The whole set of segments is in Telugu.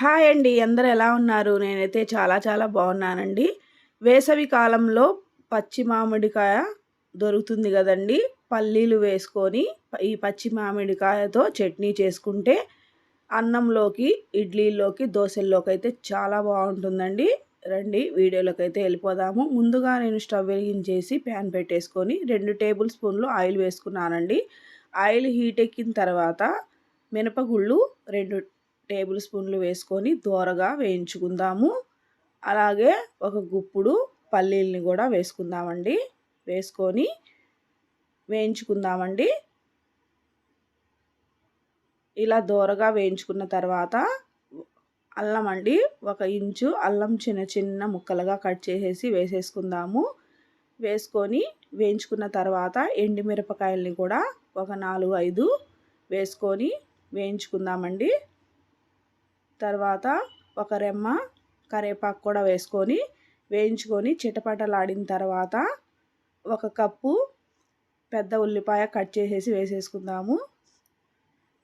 హాయ్ అండి. అందరూ ఎలా ఉన్నారు? నేనైతే చాలా చాలా బాగున్నానండి. వేసవి కాలంలో పచ్చి మామిడికాయ దొరుకుతుంది గదండీ! పల్లీలు వేసుకొని ఈ పచ్చి మామిడికాయతో చట్నీ చేసుకుంటే అన్నంలోకి, ఇడ్లీలోకి, దోసల్లోకైతే చాలా బాగుంటుందండి. రండి వీడియోలోకైతే వెళ్ళిపోదాము. ముందుగా నేను స్టవ్ వెలిగించేసి ప్యాన్ పెట్టేసుకొని 2 టేబుల్ స్పూన్లు ఆయిల్ వేసుకున్నానండి. ఆయిల్ హీట్ ఎక్కిన తర్వాత మినపగుళ్ళు 2 టేబుల్ స్పూన్లు వేసుకొని దోరగా వేయించుకుందాము. అలాగే ఒక గుప్పుడు పల్లీల్ని కూడా వేసుకుందామండి. వేసుకొని వేయించుకుందామండి. ఇలా దోరగా వేయించుకున్న తర్వాత అల్లం అండి, 1 ఇంచు అల్లం చిన్న చిన్న ముక్కలుగా కట్ చేసేసి వేసేసుకుందాము. వేసుకొని వేయించుకున్న తర్వాత ఎండుమిరపకాయల్ని కూడా ఒక 4, 5 వేసుకొని వేయించుకుందామండి. తర్వాత ఒక రెమ్మ కరివేపాకు కూడా వేసుకొని వేయించుకొని చిటపటలాడిన తర్వాత 1 కప్పు పెద్ద ఉల్లిపాయ కట్ చేసేసి వేసేసుకుందాము.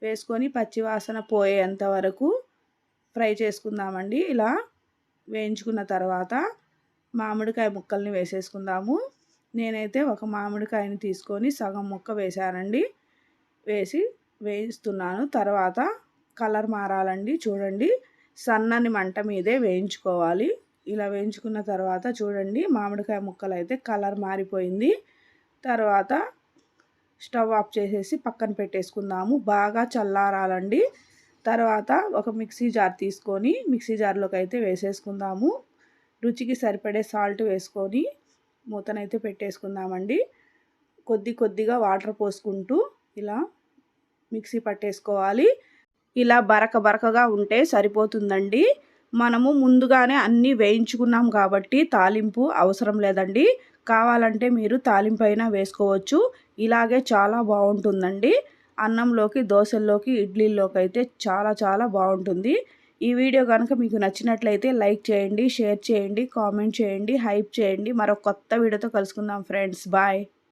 వేసుకొని పచ్చివాసన పోయేంత వరకు ఫ్రై చేసుకుందామండి. ఇలా వేయించుకున్న తర్వాత మామిడికాయ ముక్కల్ని వేసేసుకుందాము. నేనైతే ఒక మామిడికాయని తీసుకొని సగం ముక్క వేసానండి. వేసి వేయిస్తున్నాను. తర్వాత కలర్ మారాలండి. చూడండి, సన్నని మంట మీదే వేయించుకోవాలి. ఇలా వేయించుకున్న తర్వాత చూడండి, మామిడికాయ ముక్కలు అయితే కలర్ మారిపోయింది. తర్వాత స్టవ్ ఆఫ్ చేసేసి పక్కన పెట్టేసుకుందాము. బాగా చల్లారాలండి. తర్వాత ఒక మిక్సీ జార్ తీసుకొని మిక్సీ జార్లోకి అయితే వేసేసుకుందాము. రుచికి సరిపడే సాల్ట్ వేసుకొని మూతనైతే పెట్టేసుకుందామండి. కొద్దిగా వాటర్ పోసుకుంటూ ఇలా మిక్సీ పట్టేసుకోవాలి. ఇలా బరకగా ఉంటే సరిపోతుందండి. మనము ముందుగానే అన్నీ వేయించుకున్నాం కాబట్టి తాలింపు అవసరం లేదండి. కావాలంటే మీరు తాలింపు అయినా వేసుకోవచ్చు. ఇలాగే చాలా బాగుంటుందండి. అన్నంలోకి, దోశల్లోకి, ఇడ్లీల్లోకి అయితే చాలా చాలా బాగుంటుంది. ఈ వీడియో కనుక మీకు నచ్చినట్లయితే లైక్ చేయండి, షేర్ చేయండి, కామెంట్ చేయండి, హైప్ చేయండి. మరో కొత్త వీడియోతో కలుసుకుందాం ఫ్రెండ్స్. బాయ్.